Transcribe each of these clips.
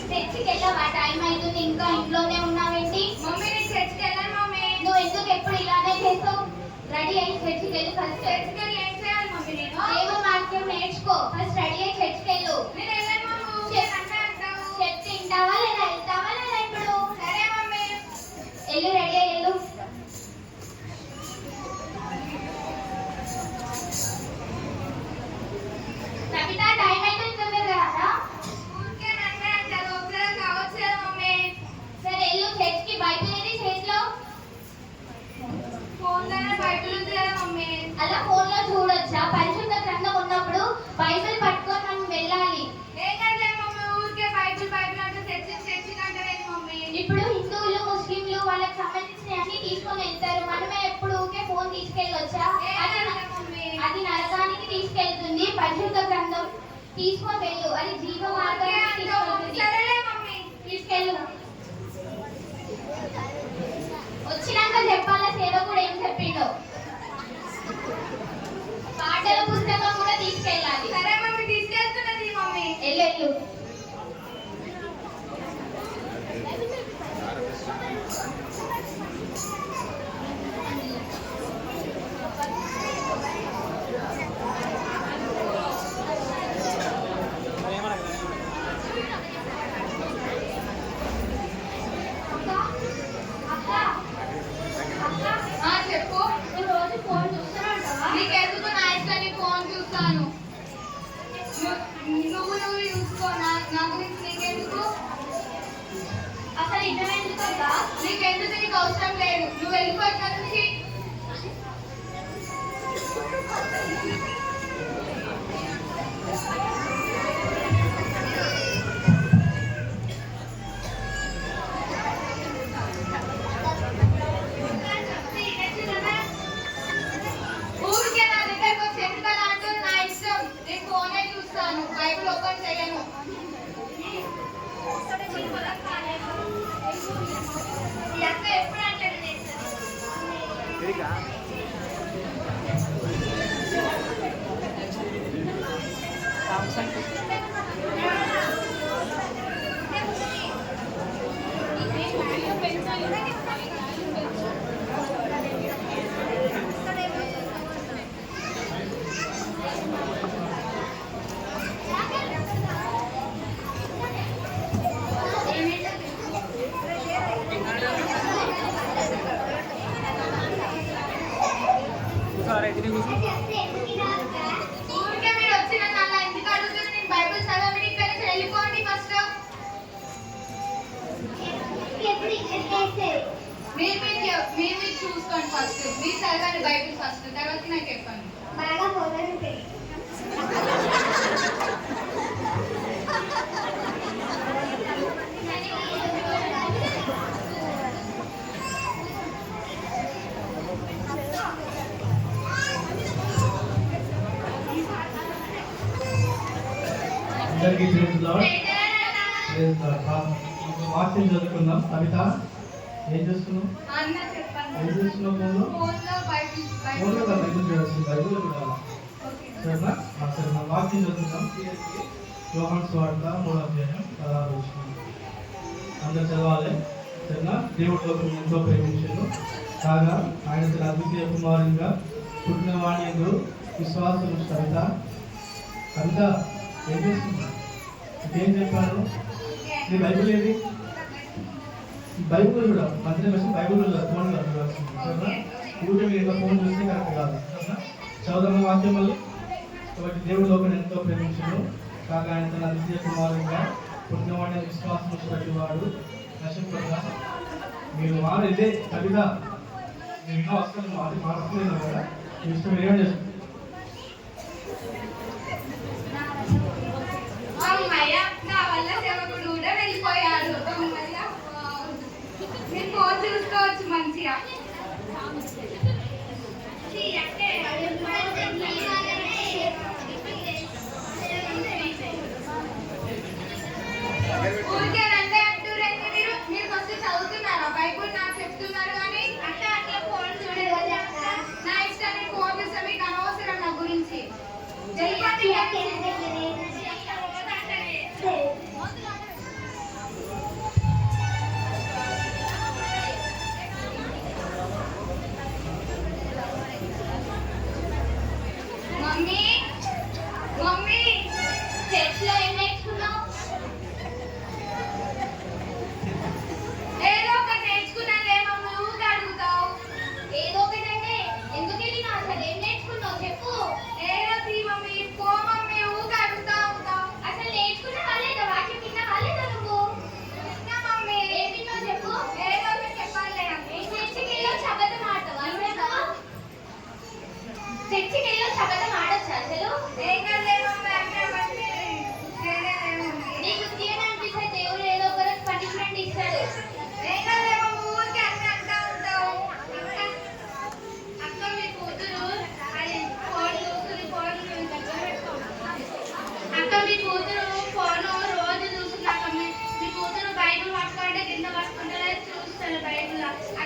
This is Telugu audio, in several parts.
చర్చికి వెళ్ళావా? టైం అవుతుంది, ఇంకా ఇంట్లోనే ఉన్నావేంటి? మమ్మీ నేను చర్చికి వెళ్ళాను మమ్మీ. నువ్వు ఎందుకు ఎప్పుడు ఇలానే చేస్తావు? రెడీ అయ్యి చర్చికి వెళ్ళు. ఫస్ట్ చర్చికి వెళ్ళి ఏం చేయాలి మమ్మీ? నేను దేవుని వాక్యం నేర్చుకో. ఫస్ట్ రెడీ అయ్యి చర్చికి వెళ్ళు. నేను వెళ్ళాను మమ్మీ. చెప్తే వింటావా లేదా? వెళ్తావా లేదా? ఇప్పుడు సరే మమ్మీ. వెళ్ళు, రెడీ అయ్యి వెళ్ళు. కవిత టైం అయితే తొందరగా రాదా? ఊరికే నన్నే అంటారు, ఒకసారి కావచ్చు కదా మమ్మీ. సరే వెళ్ళు. చర్చికి బైబిల్ ఏది చేతిలో? ఫోన్లోనే బైబిల్ ఉంది కదా మమ్మీ. అలా ఫోన్ లో చూడొచ్చా? పరిశుద్ధ గ్రంథం ఉన్నప్పుడు బైబిల్ పట్టుకొని మనం వెళ్ళాలి. ఏం కదా మమ్మీ, ఊరికే బైబిల్ బైబిల్ అంటే చర్చికి అంటారేంటి మమ్మీ? ఇప్పుడు హిందువులు ముస్లింలు వాళ్ళకి సంబంధించిన అన్ని తీసుకొని వెళ్తారు. మనమే ఎప్పుడు ఊరికే ఫోన్ తీసుకెళ్ళొచ్చా? అది నరకానికి తీసుకెళ్తుంది. పరిశుద్ధ గ్రంథం తీసుకొని వెళ్ళు. అది జీవ మార్గానికి తీసుకెళ్తుంది. సరేలే మమ్మీ. తీసుకెళ్ళు. వచ్చినాక చెప్పాల సేవకుడు ఏం చెప్పిండో. పాటల పుస్తకం కూడా తీసుకెళ్ళాలి. సరే మమ్మీ, తీసుకెళ్తున్నది మమ్మీ. వెళ్ళు వెళ్ళు. చెప్పు. నువ్వు రోజు ఫోన్ చూస్తున్నావు. నీకెందుకు? నా ఇష్టం, నీ ఫోన్ చూస్తాను. నువ్వు చూసుకో. నా గురించి నీకెందుకు? అసలు ఇంటర్నెట్ ఎందుకు? నీకెందుకు? నీకు అవసరం లేదు. నువ్వు వెళ్ళిపో ఇక్కడ నుంచి. ఊరికే నా దగ్గరకు వచ్చి ఎందుకలా అంటారు? నా ఇష్టం, నేను ఫోనే చూస్తాను, బైబిల్ ఓపెన్ చేయను. ఈ అక్క ఎప్పుడు అంటాడు ఊరికే మీరు వచ్చి నన్ను అలా ఎందుకు అడుగుతారు? నేను బైబిల్ చదవని ఇక్కడ నుంచి వెళ్ళిపోండి ఫస్ట్. మీరు చూసుకోండి ఫస్ట్. మీరు చదవండి బైబిల్ ఫస్ట్, తర్వాత నాకు చెప్పండి. బాగా ఫోటోలు అందరికీ వాక్యం చదువుకుందాం. కవిత ఏం చేస్తున్నావు? అన్న చెప్పండి. ఏం చేస్తున్నావు? ఫోన్లో బైబిల్ ఫోన్లో బైబిల్ చూడాల్సింది. బైబిల్ చూడాలి. సరేనా? సరే, మన వాక్యం చదువుకుందాం. యోహాను సువార్త 3వ అధ్యాయం 16వ వచనం. అందరు చదవాలి. సరేనా? దేవుడు లోకం ఎంతో ప్రేమించాడు కాగా ఆయన తన అద్వితీయ కుమారునిగా పుట్టిన వాణి ఎందు విశ్వాసం. కవిత కవిత ఏం చేస్తున్నా? ఏం చెప్పాను? నీ బైబిల్ ఏది? బైబిల్ కూడా మంత్రి వచ్చి బైబిల్ ఫోన్ చూడాల్సింది. ఊరికే మీరు ఇంకా ఫోన్ చూస్తే కరెక్ట్ కాదు. చదువుతున్న వాక్యం మళ్ళీ. కాబట్టి దేవుడు లోకం ఎంతో ప్రేమించను కాగా ఆయన తన అద్వితీయ కుమారునిగా పుట్టిన వాడిని విశ్వాసం ప్రతి వాడు నశింపగా. మీరు వారు ఇదే కవిత మీరు ఇంకా వస్తారు మాట్లాడుతున్నాను కదా. మీ ఇష్టం ఏం చేస్తారు? అమ్మయ్య, నా వల్ల సేవకుడు కూడా వెళ్ళిపోయాడు. నేను ఫోన్ చూసుకోవచ్చు మంచిగా. ఊరికే రండి అంటురండి. మీరు ఫస్ట్ చదువుతున్నారా బైబుల్? నాకు చెప్తున్నారు కానీ అట్లా ఫోన్ చూడలేదు. నా ఇష్టాన్ని ఫోన్ చూస్తే మీకు అనవసరం.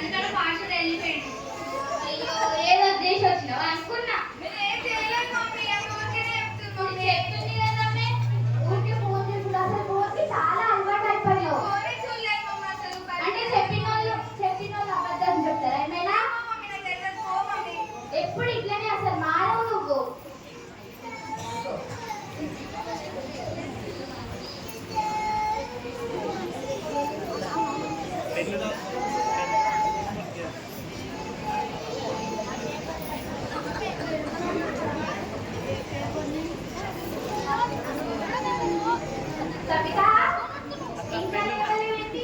అందుకని పాఠశాల వెళ్ళిపోయాడు. అయ్యో ఏదో చేసి వచ్చినావు అనుకున్నా. ఏం చేయలేదు మమ్మీ, అది ఊరికేనే చెప్తున్నాను. చెప్తుంది కదమ్మే, ఊరికే ఫోన్ చేసుడు. అసలు ఫోన్కి చాలా అలవాటు అయిపోయావు. ఫోనే చూడలేదు మమ్మీ అసలు. అంటే చెప్పిన వాళ్ళు అబద్ధం చెప్తారా ఏమైనా? మమ్మీ నాకు తెలియదు పో మమ్మీ. ఎప్పుడు ఇట్లనే అసలు మారవు నువ్వు. కవిత ఇంకా లేవలేవేంటి?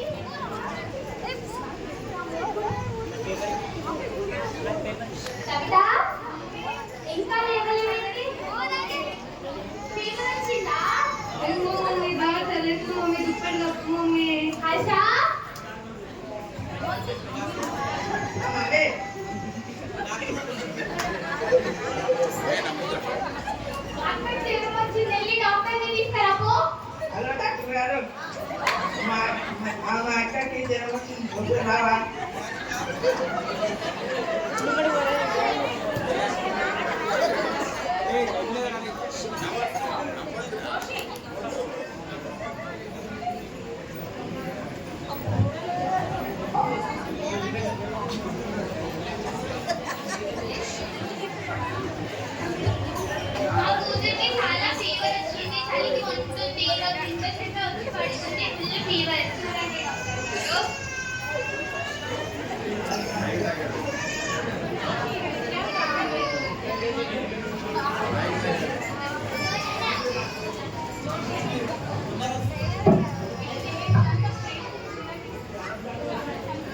కవిత ఇంకా లేవలేవేంటి? ఫీవర్ వచ్చిందా? ఏమో మమ్మీ బాగా తెలియదు మమ్మీ, దుప్పటి కప్పు మమ్మీ. హర్ష అక్కడ జ్వరం వచ్చింది, వెళ్ళి డాక్టర్ని తీసుకురాపో. హలో డాక్టర్ గారు, మా అక్కకి జ్వరం వచ్చింది, వస్తున్నావా? మా కూతురికి చాలా ఫీవర్ వచ్చింది, చలికి వస్తుంది, ఈరోజు ఇంజక్షన్ వచ్చి పడుతుంది, ఫుల్ ఫీవర్. చూడండి డాక్టర్ గారు.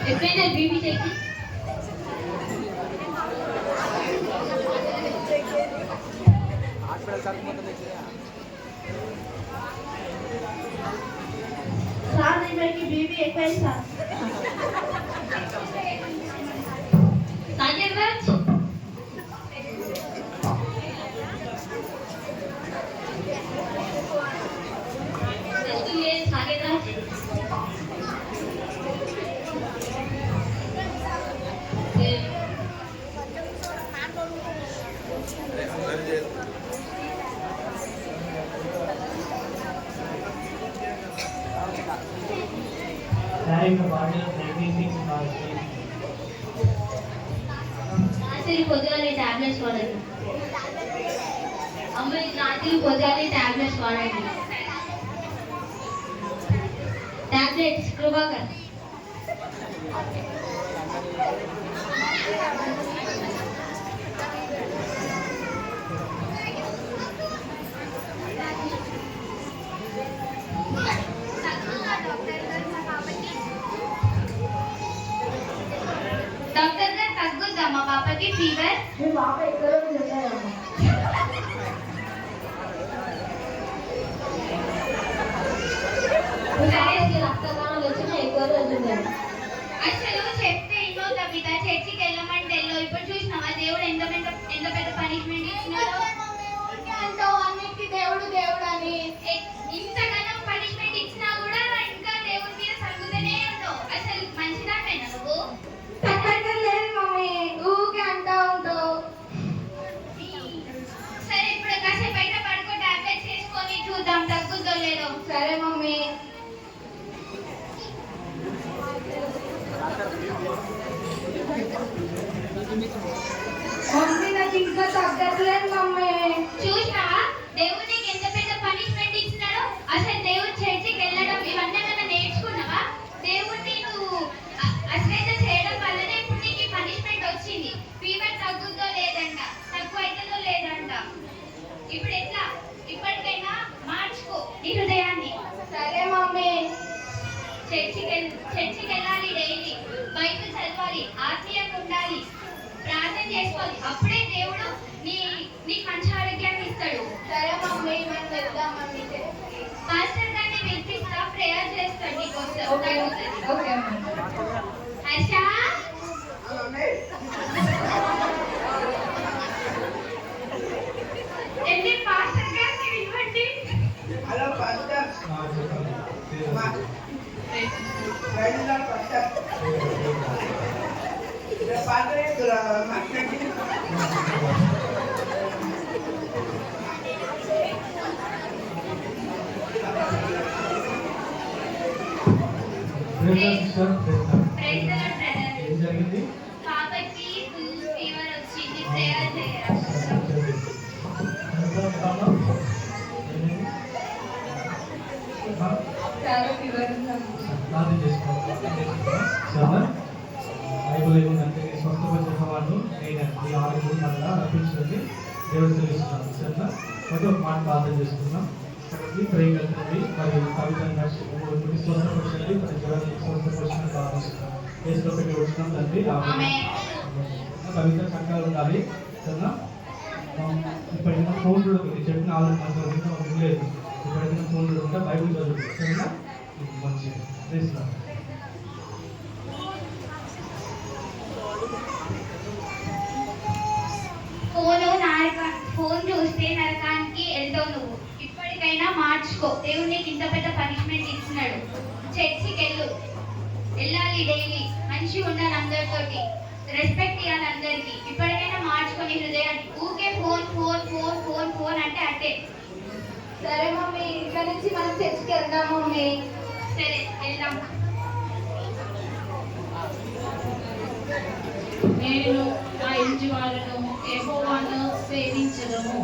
ఎప్పుడైనా బీపీ చెక్ సార్ ఇక్కడికి బీబీ ఎక్కువ sir. Nagaraj Nagaraj Carrying the body of 96 hours. రాత్రి పొద్దుగానే టాబ్లెట్స్ వాడండి. అమ్మ రాత్రి పొద్దుగానే టాబ్లెట్స్ వాడండి. టాబ్లెట్స్ కృపాకర్. డాక్టర్ గారు తగ్గుద్దా మా పాపకి ఫీవర్? మీ పాప ఎక్కడ చెప్పారమ్మా? రక్తగానాలు వచ్చిన ఎక్కువ రోజులు అసలు చెప్తే ఇన్నో కవిత, చర్చికి వెళ్ళమంటే వెళ్ళో. ఇప్పుడు చూసినావా దేవుడు ఎంత పెద్ద పనిష్మెంట్ ఇచ్చినాడో? అంటావు అన్నిటికీ దేవుడు దేవుడు అని. ఇంతగానం పనిష్మెంట్ ఇచ్చినా కూడా ఇంకా దేవుడి మీద సరుగుతూనే ఉంటావు. అసలు మంచిదామేనా నువ్వు? లేదు మమ్మీ, ఊకే అంటా ఉంటావు. సరే ఇప్పుడు కాసేపు బయట పడుకో, టాబ్లెట్స్ వేసుకొని చూద్దాం తగ్గుద్దో లేదో. సరే మమ్మీ. మమ్మీ నాకు ఇంకా తగ్గట్లేదు మమ్మీ. చూసినావా దేవుడు నీకు ఎంత పెద్ద పనిష్మెంట్ ఇచ్చినాడో? అసలు దేవుడు చర్చికి వెళ్ళడం ఇవన్నీ ఏమైనా నేర్చుకున్నావా? దేవుడిని నువ్వు అశ్రద్ధ చేయడం వల్లనే ఇప్పుడు నీకు ఈ పనిష్మెంట్ వచ్చింది. ఫీవర్ తగ్గుద్దో లేదంట, తక్కువ అవుతుందో లేదంట. ఇప్పుడు ఎట్లా? ఇప్పటికైనా మార్చుకో నీ హృదయాన్ని. సరే మమ్మీ. చర్చికి వెళ్ళాలి, డైలీ బైబిల్ చదవాలి, ఆత్మీయంగా ఉండాలి, ప్రార్థన చేసుకోవాలి. అప్పుడే దేవుడు నీకు మంచి ఆరోగ్యాన్ని ఇస్తాడు. సరే మమ్మీ, మేము వెళ్దామని. పాస్టర్ గారిని పిలిపిస్తా, ప్రేయర్ చేస్తాడు నీకోసం. Okay okay. హర్ష వెళ్ళి పాస్టర్ గారిని పిలవండి. హలో పాస్టర్, చెప్పండి. మా ఫ్రెండ్ పాస్టర్. పాత్ర sister praise the Lord brother. ఏం జరిగింది? పాపకి ఫుల్ ఫీవర్ వచ్చింది. ప్రేయర్ చేయరా? చాలా ఫీవర్ ఉందమ్మా. ప్రార్థన చేసుకోవాలి. బైబుల్ ఏముందంటే స్వస్థపరిచిన వాళ్ళు నేను ఈ ఆరోగ్యం మళ్ళా రప్పించండి దేవుడు తెలుస్తున్నాను. సరేనా? ఒక మాట ప్రార్థన చేసుకున్నాం. ప్రేమ కలిగి మరి కవితంగా స్వస్థపరచండి మరి జీవనాన్ని స్వస్థపరిచిన ప్రార్థిస్తున్నాం. ఏసులో పెట్టి వచ్చినాం తండ్రి. కవిత చక్కగా ఉండాలి. సరేనా? ఇప్పటికైనా ఫోన్ చూడకూడదు. చెప్పిన ఆలోచన లేదు. ఇప్పటికైనా ఫోన్ చూడకుండా బైబుల్ చదువుతుంది. సరేనా? మంచిది చేస్తున్నాం. ఫోన్ చూస్తే నరకానికి వెళ్తావు నువ్వు. ఇప్పటికైనా మార్చుకో. దేవుడు నీకు ఇంత పెద్ద పనిష్మెంట్ ఇచ్చినాడు. చర్చికి వెళ్ళాలి డైలీ. మంచిగా ఉండాలి అందరితోటి. రెస్పెక్ట్ ఇవ్వాలి అందరికి. ఇప్పటికైనా మార్చుకొని హృదయాన్ని. ఊకే phone phone phone phone phone అంటే అట్టే. సరే మమ్మీ, ఇక్కడ నుంచి మనం చర్చికి వెళ్దాం మమ్మీ. సరే వెళ్దాం. నేను నా ఇంటి వాళ్ళను యెహోవాను సేవించదము.